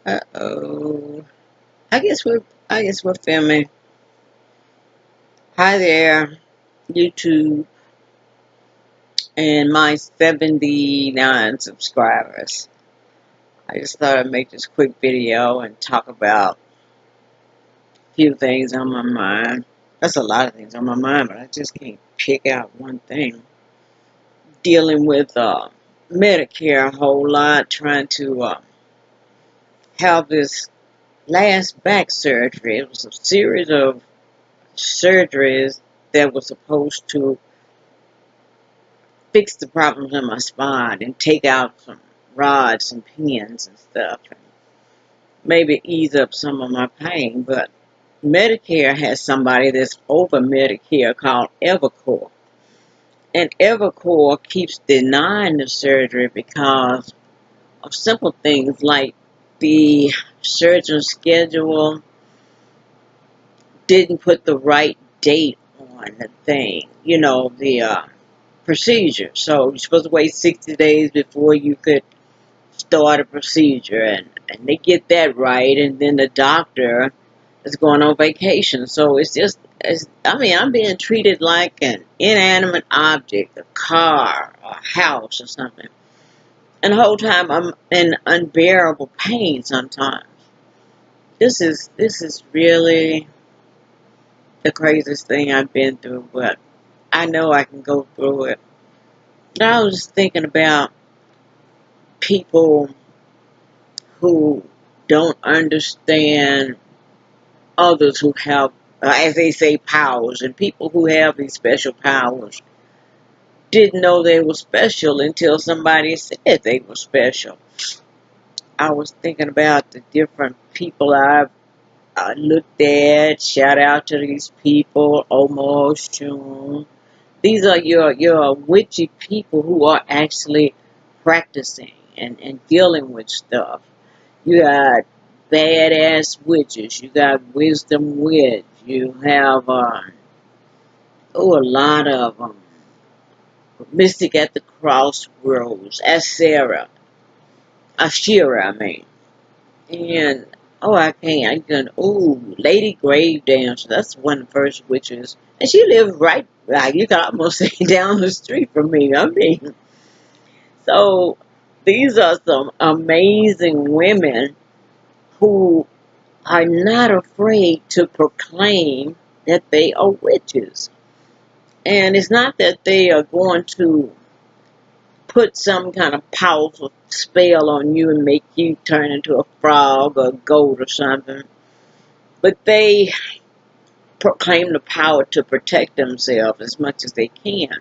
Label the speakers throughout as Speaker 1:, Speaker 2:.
Speaker 1: Uh-oh. I guess we're filming. Hi there, YouTube and my 79 subscribers. I just thought I'd make this quick video and talk about a few things on my mind. That's a lot of things on my mind, but I just can't pick out one thing. Dealing with Medicare a whole lot, trying to have this last back surgery. It was a series of surgeries that were supposed to fix the problems in my spine and take out some rods and pins and stuff and maybe ease up some of my pain. But Medicare has somebody that's over Medicare called Evercore. And Evercore keeps denying the surgery because of simple things like the surgeon's schedule didn't put the right date on the thing, the procedure. So you're supposed to wait 60 days before you could start a procedure, and they get that right, and then the doctor is going on vacation. So I'm being treated like an inanimate object, a car, a house, or something. And the whole time I'm in unbearable pain sometimes. This is really the craziest thing I've been through, but I know I can go through it. But I was just thinking about people who don't understand others who have, as they say, powers, and people who have these special powers didn't know they were special until somebody said they were special. I was thinking about the different people I've looked at. Shout out to these people, Omar Shun. These are your witchy people who are actually practicing and dealing with stuff. You got badass witches. You got wisdom witch. You have a lot of mystic at the crossroads. Ashira, I mean, and I can't. I can. Lady Grave Dancer. That's one of the first witches, and she lived right. Like you can almost say down the street from me. I mean, so these are some amazing women who are not afraid to proclaim that they are witches. And it's not that they are going to put some kind of powerful spell on you and make you turn into a frog or a goat or something, but they proclaim the power to protect themselves as much as they can.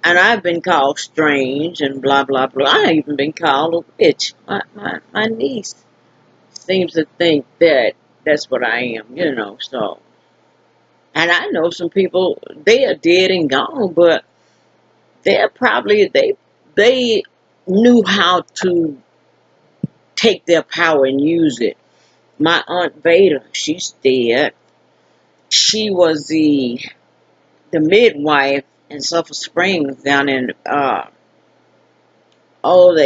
Speaker 1: And I've been called strange and blah, blah, blah. I've even been called a witch. My niece seems to think that that's what I am, so. And I know some people, they are dead and gone, but they knew how to take their power and use it. My Aunt Veda, she's dead. She was the midwife in Sulphur Springs down in that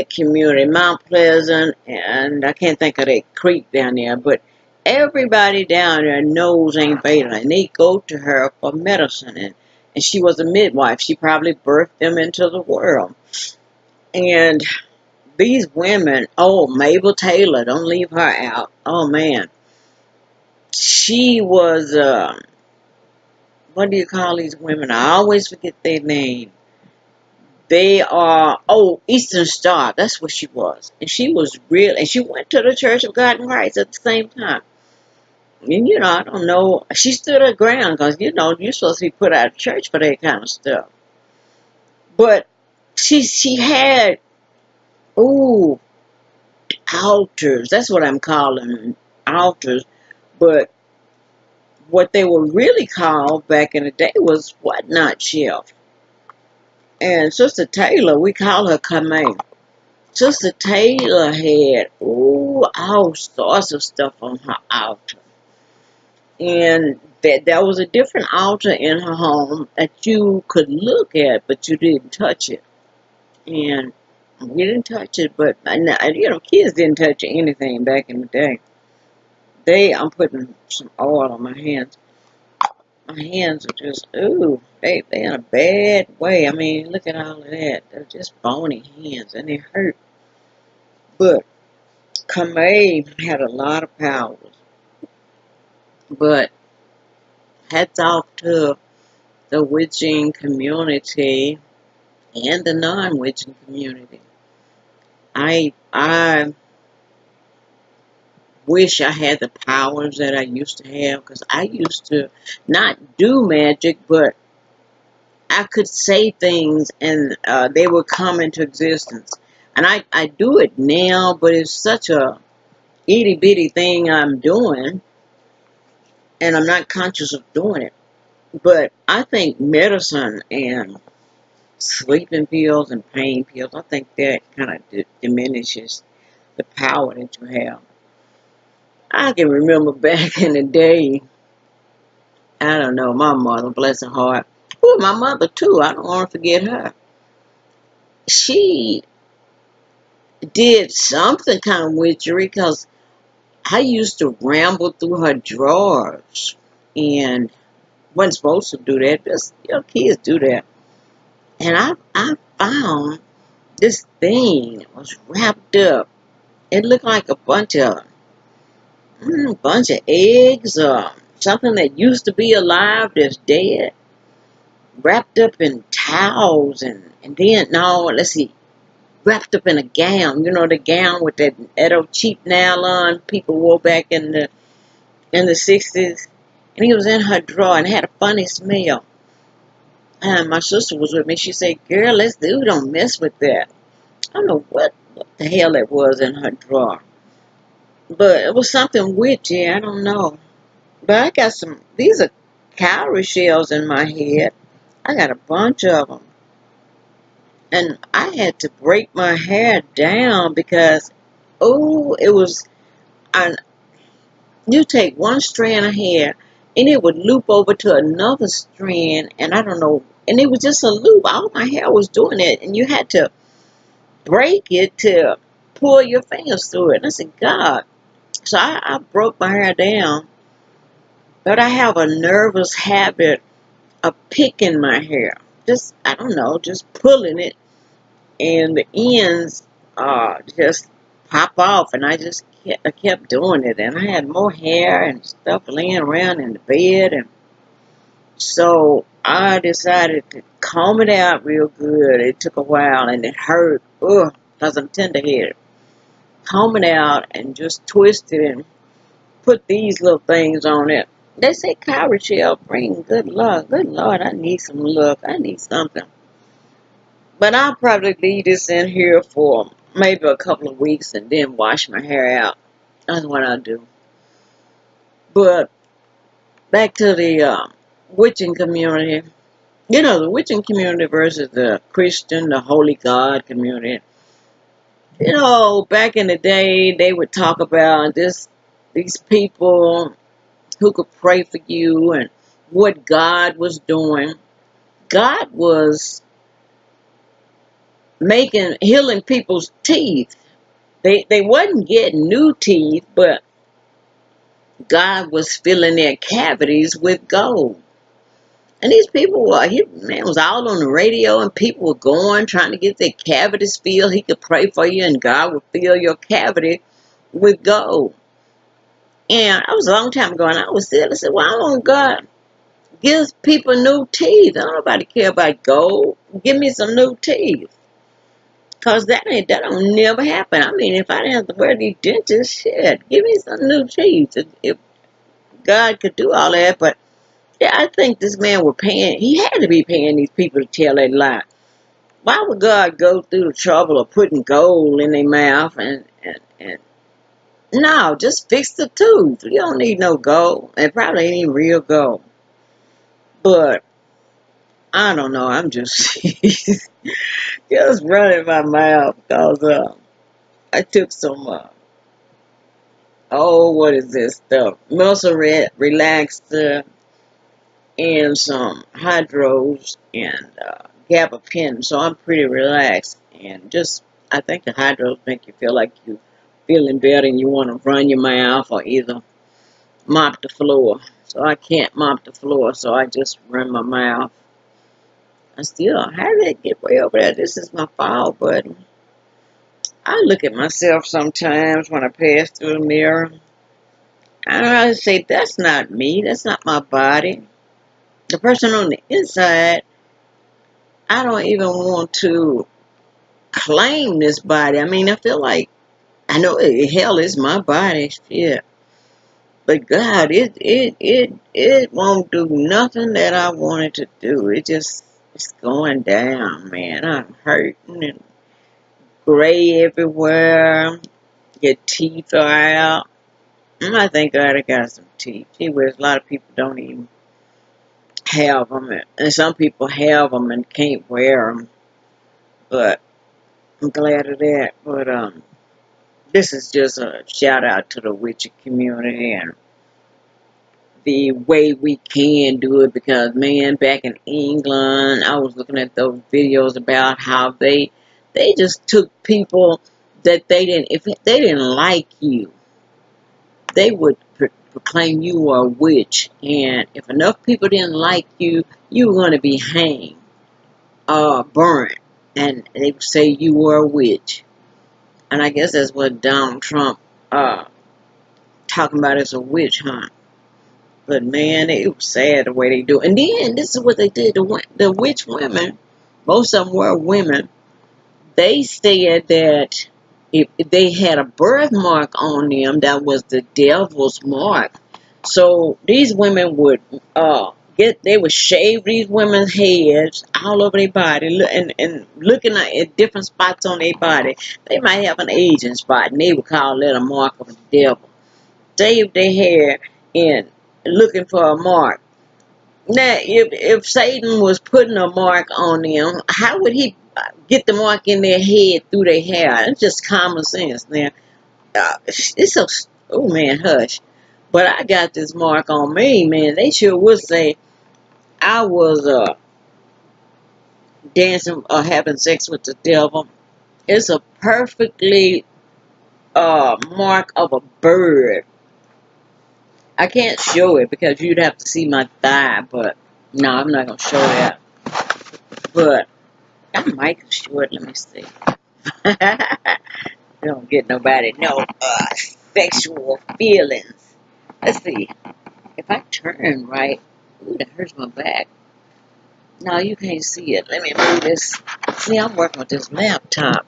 Speaker 1: community, Mount Pleasant, and I can't think of that creek down there, but everybody down there knows Aunt Veda, and they go to her for medicine, and she was a midwife. She probably birthed them into the world. And these women, Mabel Taylor, don't leave her out. Oh man, she was, what do you call these women? I always forget their name. They are, Eastern Star, that's what she was. And she was real, and she went to the Church of God in Christ at the same time. And, I don't know, she stood her ground, because, you're supposed to be put out of church for that kind of stuff. But she had, altars, that's what I'm calling them, altars. But what they were really called back in the day was Whatnot Shelf. And Sister Taylor, we call her Kamei. Sister Taylor had all sorts of stuff on her altar. And there was a different altar in her home that you could look at, but you didn't touch it. And We didn't touch it, but kids didn't touch anything back in the day. I'm putting some oil on my hands. My hands are just, ooh, they in a bad way. I mean, look at all of that. They're just bony hands, and they hurt. But Kamei had a lot of powers. But hats off to the witching community and the non-witching community. I wish I had the powers that I used to have, because I used to not do magic, but I could say things and they would come into existence. And I do it now, but it's such a itty bitty thing I'm doing, and I'm not conscious of doing it. But I think medicine and sleeping pills and pain pills, I think that kind of diminishes the power that you have. I can remember back in the day, I don't know, my mother, bless her heart. Oh, my mother too, I don't want to forget her. She did something kind of witchery, because I used to ramble through her drawers, and wasn't supposed to do that. Just, kids do that. And I found this thing was wrapped up. It looked like a bunch of eggs, something that used to be alive that's dead, wrapped up in towels, and then, no, let's see, wrapped up in a gown. You know, the gown with that old cheap nylon people wore back in the 60s. And he was in her drawer and had a funny smell. And my sister was with me. She said, "Girl, don't mess with that." I don't know what the hell it was in her drawer. But it was something witchy. I don't know. But I got these are cowrie shells in my head. I got a bunch of them. And I had to break my hair down because, oh, it was, you take one strand of hair and it would loop over to another strand, and I don't know, and it was just a loop. All my hair was doing it, and you had to break it to pull your fingers through it. And I said, God. So I broke my hair down, but I have a nervous habit of picking my hair. Just, I don't know, just pulling it, and the ends just pop off, and I kept doing it, and I had more hair and stuff laying around in the bed, and so I decided to comb it out real good. It took a while, and it hurt, because I'm tender-headed. Comb it out and just twist it and put these little things on it. They say cowrie shell bring good luck. Good Lord, I need some luck. I need something. But I'll probably leave this in here for maybe a couple of weeks and then wash my hair out. That's what I'll do. But back to the witching community. The witching community versus the Christian, the Holy God community. Back in the day, they would talk about these people who could pray for you and what God was doing. God was healing people's teeth. They wasn't getting new teeth, but God was filling their cavities with gold. And these people was all on the radio, and people were going, trying to get their cavities filled. He could pray for you, and God would fill your cavity with gold. And that was a long time ago, and I was still, I said, why don't God give people new teeth? I don't nobody care about gold. Give me some new teeth. Because that don't never happen. I mean, if I didn't have to wear these dentures, shit, give me some new teeth. If God could do all that, but yeah, I think this man he had to be paying these people to tell that lie. Why would God go through the trouble of putting gold in their mouth and no, just fix the tooth. You don't need no gold. It probably ain't even real gold. But I don't know. I'm just just running my mouth because I took some what is this stuff? Muscle relaxer and some hydros and gabapentin. So I'm pretty relaxed and just I think the hydros make you feel like you feeling better and you want to run your mouth or either mop the floor. So I can't mop the floor, so I just run my mouth. I still, how did it get way over there? This is my fall button. I look at myself sometimes when I pass through the mirror. And I say, that's not me. That's not my body. The person on the inside, I don't even want to claim this body. I mean, I feel like, I know hell is my body. Shit. But God, it won't do nothing that I wanted to do. It's going down, man. I'm hurting and gray everywhere. Your teeth are out. I thank God I got some teeth. Gee whiz, a lot of people don't even have them, and some people have them and can't wear them. But I'm glad of that. But this is just a shout out to the witchy community and the way we can do it, because man, back in England, I was looking at those videos about how they just took people that they didn't, if they didn't like you, they would proclaim you were a witch, and if enough people didn't like you, you were going to be hanged or burnt, and they would say you were a witch. And I guess that's what Donald Trump talking about as a witch hunt. But man, it was sad the way they do. And then this is what they did. The witch women, most of them were women. They said that if they had a birthmark on them, that was the devil's mark. So these women would they would shave these women's heads all over their body, and looking at different spots on their body. They might have an aging spot, and they would call that a mark of the devil. Shave their hair and looking for a mark. Now, if Satan was putting a mark on them, how would he get the mark in their head through their hair? It's just common sense. Now, it's so, oh man, hush. But I got this mark on me, man. They sure would say I was dancing or having sex with the devil. It's a perfectly mark of a bird. I can't show it because you'd have to see my thigh, but no, I'm not gonna show that. But I might show it. Let me see. Don't get nobody no sexual feelings. Let's see. If I turn right, ooh, that hurts my back. No, you can't see it. Let me move this. See, I'm working with this laptop.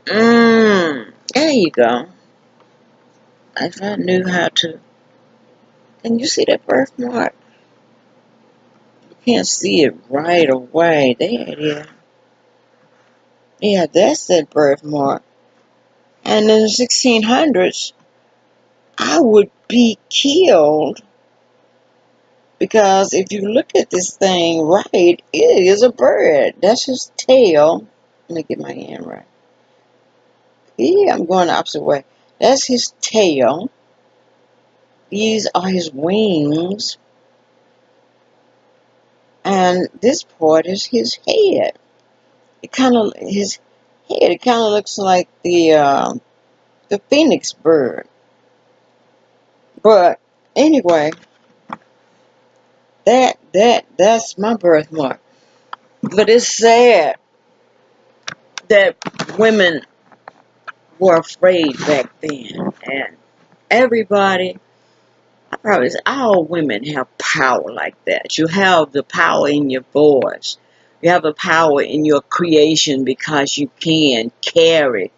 Speaker 1: There you go. If I knew how to. Can you see that birthmark? You can't see it right away. There it is. Yeah, that's that birthmark. And in the 1600s, I would be killed because if you look at this thing right, it is a bird. That's his tail. Let me get my hand right. Yeah, I'm going the opposite way. That's his tail. These are his wings. And this part is his head. His head, it kind of looks like the phoenix bird. But anyway, that's my birthmark. But it's sad that women were afraid back then, and everybody, I probably say all women have power like that. You have the power in your voice. You have the power in your creation because you can carry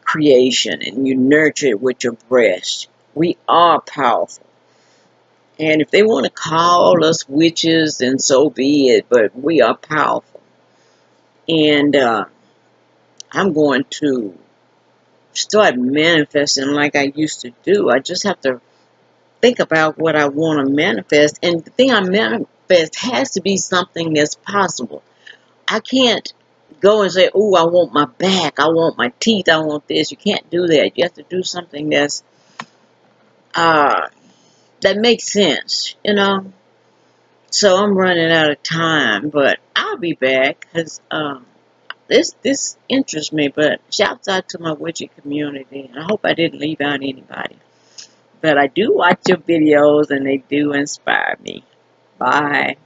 Speaker 1: creation and you nurture it with your breast. We are powerful. And if they want to call us witches, then so be it, but we are powerful. And I'm going to start manifesting like I used to do. I just have to think about what I want to manifest. And the thing I manifest has to be something that's possible. I can't go and say, oh, I want my back, I want my teeth, I want this. You can't do that. You have to do something that makes sense, you know. So I'm running out of time, but I'll be back because this interests me. But shouts out to my witchy community. I hope I didn't leave out anybody. But I do watch your videos and they do inspire me. Bye.